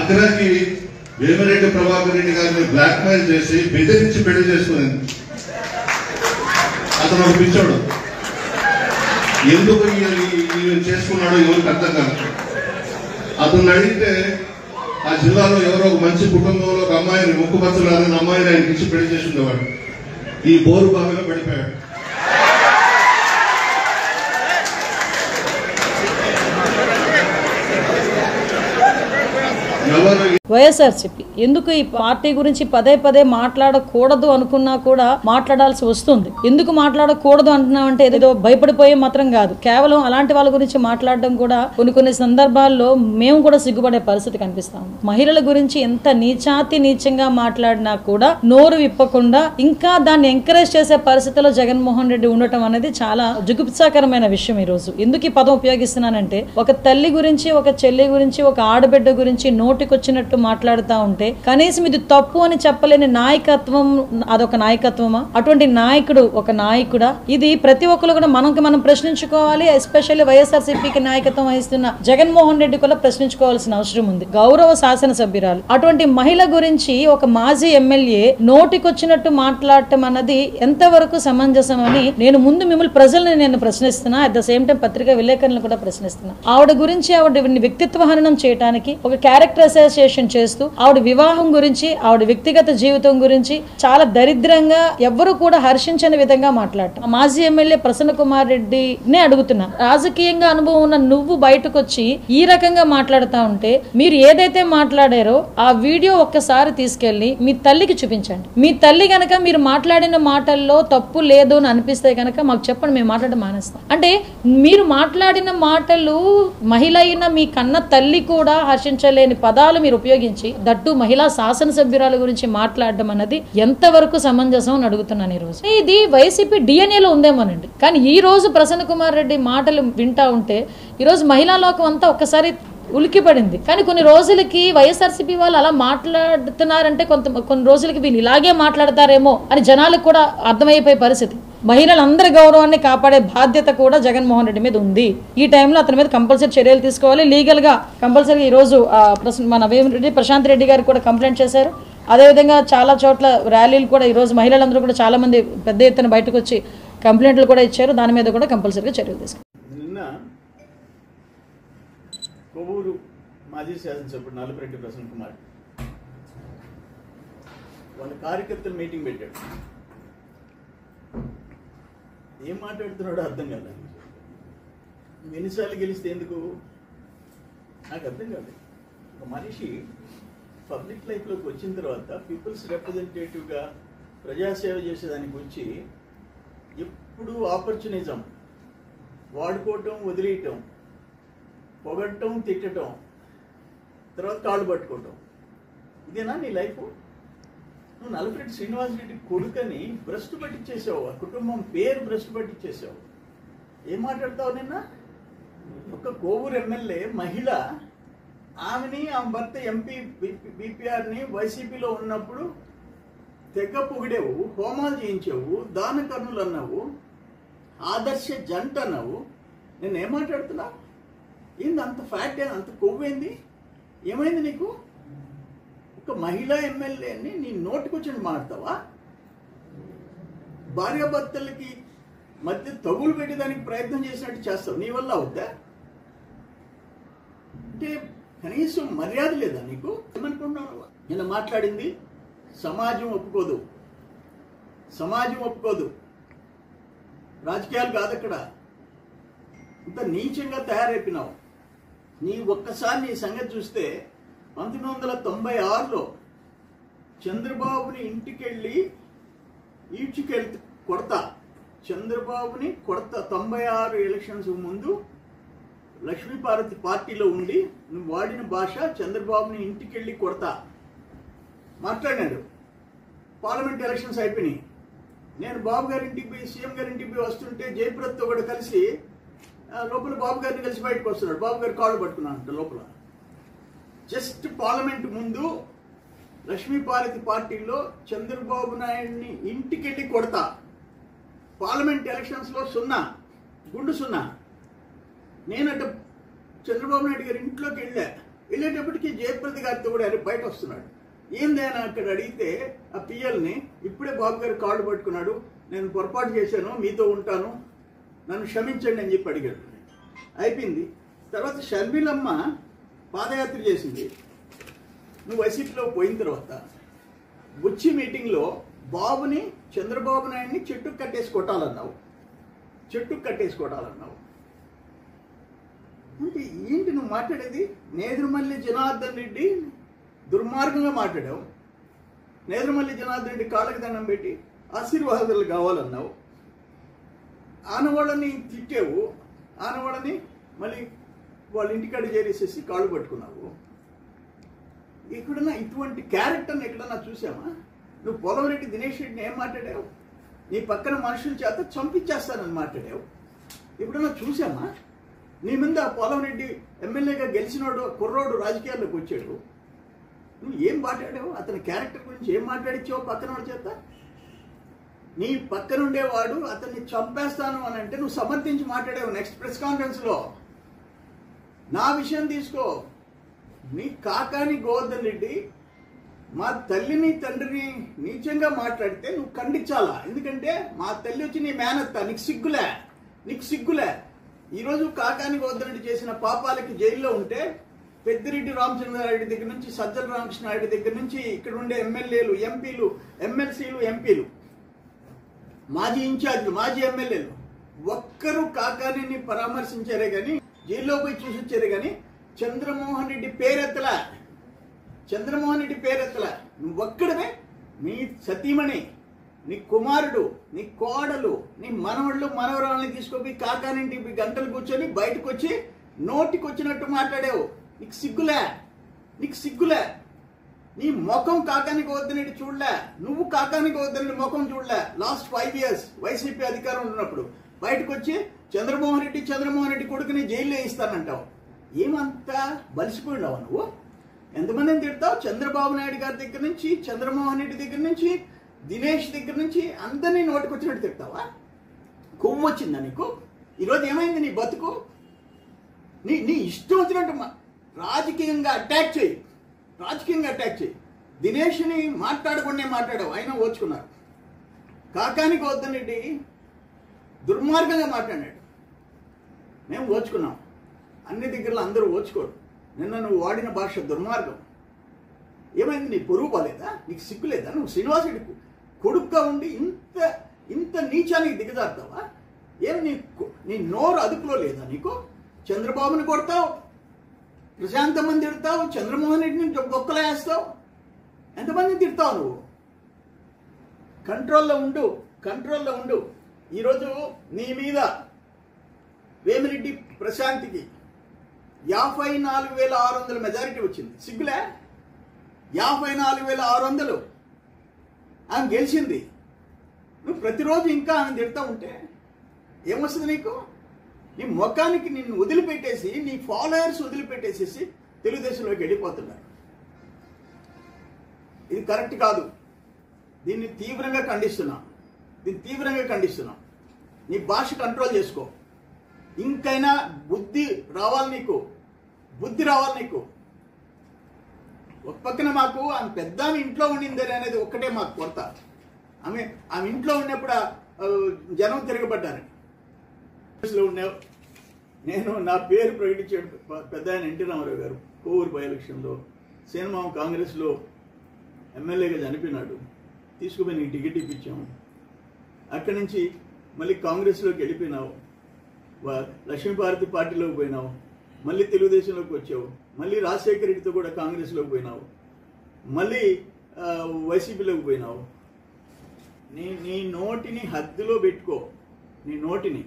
ఆఖరాకి వేమిరెడ్డి ప్రభాకర్ రెడ్డి గారిని black mail చేసి బెదిరించి పెళ్లి చేసుకునేది. అతను ఒక పిచ్చోడు. ఎందుకు చేసుకున్నాడో ఎవరికి అర్థం కాదు. అతను అడిగితే ఆ జిల్లాలో ఎవరో ఒక మంచి కుటుంబంలో ఒక అమ్మాయిని ముక్కుపచ్చలారని అమ్మాయిని ఆయనకి ఇచ్చి పెళ్లి చేసి ఉండేవాడు. ఈ బోరు బావిలో పడిపోయాడు. వైఎస్ఆర్సీపీ ఎందుకు ఈ పార్టీ గురించి పదే పదే మాట్లాడకూడదు అనుకున్నా కూడా మాట్లాడాల్సి వస్తుంది. ఎందుకు మాట్లాడకూడదు అంటున్నామంటే ఏదో భయపడిపోయే మాత్రం కాదు, కేవలం అలాంటి వాళ్ళ గురించి మాట్లాడడం కూడా కొన్ని సందర్భాల్లో మేము కూడా సిగ్గుపడే పరిస్థితి కనిపిస్తాం. మహిళల గురించి ఎంత నీచంగా మాట్లాడినా కూడా నోరు విప్పకుండా ఇంకా దాన్ని ఎంకరేజ్ చేసే పరిస్థితిలో జగన్మోహన్ రెడ్డి ఉండటం అనేది చాలా జుగుప్సాకరమైన విషయం. ఈ రోజు ఎందుకు ఈ పదం ఉపయోగిస్తున్నానంటే, ఒక తల్లి గురించి, ఒక చెల్లి గురించి, ఒక ఆడబిడ్డ గురించి నోటికొచ్చినట్టు మాట్లాడుతూ ఉంటే కనీసం ఇది తప్పు అని చెప్పలేని నాయకత్వం, అదొక నాయకత్వమా? అటువంటి నాయకుడు ఒక నాయకుడా? ఇది ప్రతి ఒక్కరు కూడా మనం ప్రశ్నించుకోవాలి. ఎస్పెషల్లీ వైఎస్ఆర్సీపీకి నాయకత్వం వహిస్తున్న జగన్మోహన్ రెడ్డి కూడా ప్రశ్నించుకోవాల్సిన అవసరం ఉంది. గౌరవ శాసనసభ్యురాలు అటువంటి మహిళ గురించి ఒక మాజీ ఎమ్మెల్యే నోటికొచ్చినట్టు మాట్లాడటం అన్నది ఎంతవరకు సమంజసం అని ముందు మిమ్మల్ని ప్రజల్ని ప్రశ్నిస్తున్నా. అట్ ద సేమ్ టైం పత్రికా విలేకరులను కూడా ప్రశ్నిస్తున్నా. ఆవిడ గురించి, ఆవిడ వ్యక్తిత్వ హననం చేయడానికి, ఒక క్యారెక్టర్ అసోసియేషన్ చేస్తూ ఆవిడ వివాహం గురించి, ఆవిడ వ్యక్తిగత జీవితం గురించి చాలా దరిద్రంగా ఎవ్వరు కూడా హర్షించని విధంగా మాట్లాడటం. మాజీ ఎమ్మెల్యే ప్రసన్న కుమార్ రెడ్డినే అడుగుతున్నా, రాజకీయంగా అనుభవం ఉన్న నువ్వు బయటకు వచ్చి ఈ రకంగా మాట్లాడుతా ఉంటే మీరు ఏదైతే మాట్లాడారో ఆ వీడియో ఒక్కసారి తీసుకెళ్లి మీ తల్లికి చూపించండి. మీ తల్లి గనక మీరు మాట్లాడిన మాటల్లో తప్పు లేదు అని అనిపిస్తే గనక మాకు చెప్పండి, మేము మాట్లాడడం మానేస్తాం. అంటే మీరు మాట్లాడిన మాటలు మహిళ అయిన మీ కన్న తల్లి కూడా హర్షించలేని పదాలు మీరు ఉపయోగించి, దట్టు మహిళా శాసనసభ్యురాల గురించి మాట్లాడడం అన్నది ఎంతవరకు సమంజసం అని అడుగుతున్నాను. ఈ రోజు ఇది వైసీపీ డిఎన్ఏలో ఉందేమోనండి. కానీ ఈ రోజు ప్రసన్న కుమార్ రెడ్డి మాటలు వింటా ఉంటే ఈ రోజు మహిళా లోకం అంతా ఒక్కసారి ఉలిక్కిపడింది. కానీ కొన్ని రోజులకి వైఎస్ఆర్సీపీ వాళ్ళు అలా మాట్లాడుతున్నారంటే కొన్ని రోజులకి వీళ్ళు ఇలాగే మాట్లాడతారేమో అని జనాలకు కూడా అర్థమైపోయే పరిస్థితి. మహిళలందరి గౌరవాన్ని కాపాడే బాధ్యత కూడా జగన్మోహన్ రెడ్డి మీద ఉంది. ఈ టైంలో అతని మీద కంపల్సరీ చర్యలు తీసుకోవాలి. లీగల్ గా కంపల్సరీ ఈ రోజు మన వేమిరెడ్డి ప్రశాంత్ రెడ్డి గారు కూడా కంప్లైంట్ చేశారు. అదేవిధంగా చాలా చోట్ల ర్యాలీలు కూడా ఈ రోజు మహిళలందరూ కూడా చాలా మంది పెద్ద ఎత్తున బయటకు వచ్చి కంప్లైంట్లు కూడా ఇచ్చారు. దాని మీద కూడా కంపల్సరీగా చర్యలు తీసుకోవాలి. కొవ్వూరు మాజీ శాసనసభ్యుడు నల్లపరెడ్డి ప్రసన్న కుమార్ వాళ్ళ కార్యకర్తలు మీటింగ్ పెట్టాడు. ఏం మాట్లాడుతున్నాడో అర్థం కాదు. ఎన్నిసార్లు గెలిస్తే ఎందుకు నాకు అర్థం కాదు. ఒక మనిషి పబ్లిక్ లైఫ్లోకి వచ్చిన తర్వాత పీపుల్స్ రిప్రజెంటేటివ్గా ప్రజాసేవ చేసేదానికి వచ్చి ఎప్పుడు ఆపర్చునిజం వాడుకోవటం, వదిలేయటం, పొగట్టం, తిట్టడం, తర్వాత కాళ్ళు పట్టుకోవటం, ఇదేనా నీ లైఫ్? నువ్వు నల్లపరెడ్డి శ్రీనివాసరెడ్డి కొడుకని భ్రష్టు పట్టించేసావు, ఆ కుటుంబం పేరు భ్రష్టు పట్టించేసావు. ఏం మాట్లాడతావు? నిన్న ఒక కోవూరు ఎమ్మెల్యే మహిళ, ఆమెని ఆమె భర్త ఎంపీ బీపీఆర్ని వైసీపీలో ఉన్నప్పుడు తెగ పొగిడేవు, హోమాలు చేయించావు, దాన కర్ణులు అన్నావు, ఆదర్శ జంట అన్నావు. నేను ఏం మాట్లాడుతున్నా? ఏంది అంత ఫ్యాక్ట్? అంత కొవ్వేంది? ఏమైంది నీకు? ఒక మహిళా ఎమ్మెల్యేని నీ నోటికొచ్చి మాట్లాడతావా? భార్యాభర్తలకి మధ్య తగులు పెట్టేదానికి ప్రయత్నం చేసినట్టు చేస్తావు. నీ వల్ల అవుతా? అంటే కనీసం మర్యాద లేదా నీకు? ఏమనుకుంటున్నావు? నేను మాట్లాడింది సమాజం ఒప్పుకోదు, సమాజం ఒప్పుకోదు, రాజకీయాలు కాదు. అక్కడ ఇంత నీచంగా తయారైపోయినావు. ఒక్కసారి నీ సంగతి చూస్తే 1996లో చంద్రబాబుని ఇంటికెళ్ళి ఈడ్చుకెళ్తూ కొడతా, చంద్రబాబుని కొడతా. 96 ఎలక్షన్స్ ముందు లక్ష్మీపార్వతి పార్టీలో ఉండి నువ్వు వాడిన భాష చంద్రబాబుని ఇంటికెళ్ళి కొడతా మాట్లాడినాడు. పార్లమెంట్ ఎలక్షన్స్ అయిపోయినాయి. నేను బాబు గారి ఇంటికి పోయి, సీఎం గారి ఇంటికి పోయి వస్తుంటే జయప్రదతో కూడా కలిసి లోపల బాబు గారిని కలిసి బయటకు వస్తున్నాడు. బాబు గారు కాళ్ళు పట్టుకున్నాడు లోపల. జస్ట్ పార్లమెంట్ ముందు లక్ష్మీపార్వతి పార్టీలో చంద్రబాబు నాయుడిని ఇంటికెళ్ళి కొడతా. పార్లమెంట్ ఎలక్షన్స్లో 0 గుండు 0. నేనట చంద్రబాబు నాయుడు గారి ఇంట్లోకి వెళ్ళా. వెళ్ళేటప్పటికి జయప్రద గారితో కూడా ఆయన బయట వస్తున్నాడు. ఏందైనా అక్కడ అడిగితే ఆ పిఎల్ని ఇప్పుడే బాబు గారు కాళ్ళు పట్టుకున్నాడు, నేను పొరపాటు చేశాను, మీతో ఉంటాను, నన్ను క్షమించండి అని చెప్పి అడిగాడు. అయిపోయింది. తర్వాత షర్మిలమ్మ పాదయాత్ర చేసింది. నువ్వు వైసీపీలో పోయిన తర్వాత బుచ్చి మీటింగ్లో బాబుని, చంద్రబాబు నాయుడిని చెట్టుకు కట్టేసి కొట్టాలన్నావు. అంటే ఏంటి నువ్వు మాట్లాడేది? నేదురుమల్లి జనార్దన్ రెడ్డి దుర్మార్గంగా మాట్లాడావు. నేదురుమల్లి జనార్దన్ రెడ్డి కాళ్ళకి దండం పెట్టి ఆశీర్వాదాలు కావాలన్నావు. ఆనవాళ్ళని తిట్టావు. ఆనవాళ్ళని మళ్ళీ వాళ్ళ ఇంటికాడ చేరేసేసి కాళ్ళు పట్టుకున్నావు. ఎక్కడన్నా ఇటువంటి క్యారెక్టర్ని ఎక్కడన్నా చూసామా? నువ్వు పోలవరెడ్డి దినేష్ రెడ్డిని ఏం మాట్లాడావు? నీ పక్కన మనుషుల చేత చంపించేస్తానని మాట్లాడావు. ఎప్పుడన్నా చూసామా? నీ మీద పోలవరెడ్డి ఎమ్మెల్యేగా గెలిచినోడు కుర్రోడు రాజకీయాల్లోకి వచ్చాడు. నువ్వు ఏం మాట్లాడావు? అతని క్యారెక్టర్ గురించి ఏం మాట్లాడించావు పక్కన వాడి చేత? నీ పక్కనుండేవాడు అతన్ని చంపేస్తాను అని అంటే నువ్వు సమర్థించి మాట్లాడావు నెక్స్ట్ ప్రెస్ కాన్ఫరెన్స్లో. నా విషయం తీసుకో. నీ కాకాని గోవర్ధన్ రెడ్డి మా తల్లిని తండ్రిని నీచంగా మాట్లాడితే నువ్వు ఖండించాలా? ఎందుకంటే మా తల్లి వచ్చి నీ మేనత్త. నీకు సిగ్గులే. ఈరోజు కాకాని గోవర్ధన్ రెడ్డి చేసిన పాపాలకి జైల్లో ఉంటే పెద్దిరెడ్డి రామచంద్రారెడ్డి దగ్గర నుంచి సజ్జల రామకృష్ణారెడ్డి దగ్గర నుంచి ఇక్కడ ఉండే ఎమ్మెల్యేలు, ఎంపీలు, ఎమ్మెల్సీలు, ఎంపీలు, మాజీ ఇన్ఛార్జీలు, మాజీ ఎమ్మెల్యేలు ఒక్కరు కాకాని పరామర్శించారే కానీ, జైల్లో పోయి చూసొచ్చారే కానీ చంద్రమోహన్ రెడ్డి పేరెత్తలా. నువ్వు ఒక్కడమే. నీ సతీమణి, నీ కుమారుడు, నీ కోడలు, నీ మనవళ్ళు మనవరాలని తీసుకొని కాకానింటి గంటలు కూర్చొని బయటకు వచ్చి నోటికి వచ్చినట్టు మాట్లాడావు. నీకు సిగ్గులే. నీ ముఖం కాకాని గోవర్ధన్ రెడ్డి చూడలే. నువ్వు కాకాని గోవర్ధన్ రెడ్డి ముఖం చూడలే. లాస్ట్ 5 years వైసీపీ అధికారం ఉన్నప్పుడు బయటకు వచ్చి చంద్రమోహన్ రెడ్డి కొడుకుని జైల్లో వేయిస్తానంటావు. ఏమంతా బలిసిపోయినావు నువ్వు? ఎంతమందిని తిడతావు? చంద్రబాబు నాయుడు గారి దగ్గర నుంచి, చంద్రమోహన్ రెడ్డి దగ్గర నుంచి, దినేష్ దగ్గర నుంచి అందరినీ నోటికి వచ్చినట్టు తిడతావా? కొవ్వు వచ్చిందా నీకు? ఈరోజు ఏమైంది నీ బతుకు? నీ ఇష్టం వచ్చినట్టు రాజకీయంగా అటాక్ చేయి. దినేష్ని మాట్లాడకుండా మాట్లాడావు, అయినా ఓచుకున్నారు. కాకాని గోవర్ధన్ రెడ్డి దుర్మార్గంగా మాట్లాడాడు, మేము ఓచుకున్నాం. అన్ని దగ్గరలో అందరూ ఓచుకోడు. నిన్న నువ్వు వాడిన భాష దుర్మార్గం. ఏమైంది? నీ పొరుగు పోలేదా? నీకు సిగ్గులేదా? నువ్వు శ్రీనివాసుడికి కొడుకుగా ఉండి ఇంత నీచానికి దిగజారుతావా? ఏం నీ నోరు అదుపులో లేదా నీకు? చంద్రబాబుని కొడతావు, ప్రశాంతమ్మని తిడతావు, చంద్రమోహన్ రెడ్డిని గొక్కలు వేస్తావు. ఎంతమందిని తిడతావు నువ్వు? కంట్రోల్లో ఉండు. ఈరోజు నీ మీద వేమిరెడ్డి ప్రశాంత్కి 54,600 మెజారిటీ వచ్చింది. సిగ్గులే? 54,600 ఆమె గెలిచింది. నువ్వు ప్రతిరోజు ఇంకా ఆమె తిడతా ఉంటే ఏమొస్తుంది నీకు? నీ ముఖానికి నిన్ను వదిలిపెట్టేసి, నీ ఫాలోయర్స్ వదిలిపెట్టేసేసి తెలుగుదేశంలోకి వెళ్ళిపోతున్నారు. ఇది కరెక్ట్ కాదు. దీన్ని తీవ్రంగా ఖండిస్తున్నాం. నీ భాష కంట్రోల్ చేసుకో. ఇంకైనా బుద్ధి రావాలి నీకు. ఒక పక్కన మాకు ఆమె పెద్ద ఇంట్లో ఉండిందని అనేది ఒక్కటే మాకు కొరత. ఆమె ఇంట్లో ఉన్నప్పుడు జనం తిరగబడ్డారు. ఉన్నావు. నేను నా పేరు ప్రకటించాడు పెద్ద ఆయన ఎన్టీ రామారావు గారు కోవూరు బై ఎలక్షన్లో. సేనమామ కాంగ్రెస్లో ఎమ్మెల్యేగా చనిపోయినాడు. తీసుకుపోయి నీకు టికెట్ ఇప్పించాము. అక్కడి నుంచి మళ్ళీ కాంగ్రెస్లోకి వెళ్ళిపోయినావు. లక్ష్మీభారతి పార్టీలోకి పోయినావు. మళ్ళీ తెలుగుదేశంలోకి వచ్చావు. మళ్ళీ రాజశేఖర రెడ్డితో కూడా కాంగ్రెస్లోకి పోయినావు. మళ్ళీ వైసీపీలోకి పోయినావు. నీ నోటిని హద్దులో పెట్టుకో. నీ నోటిని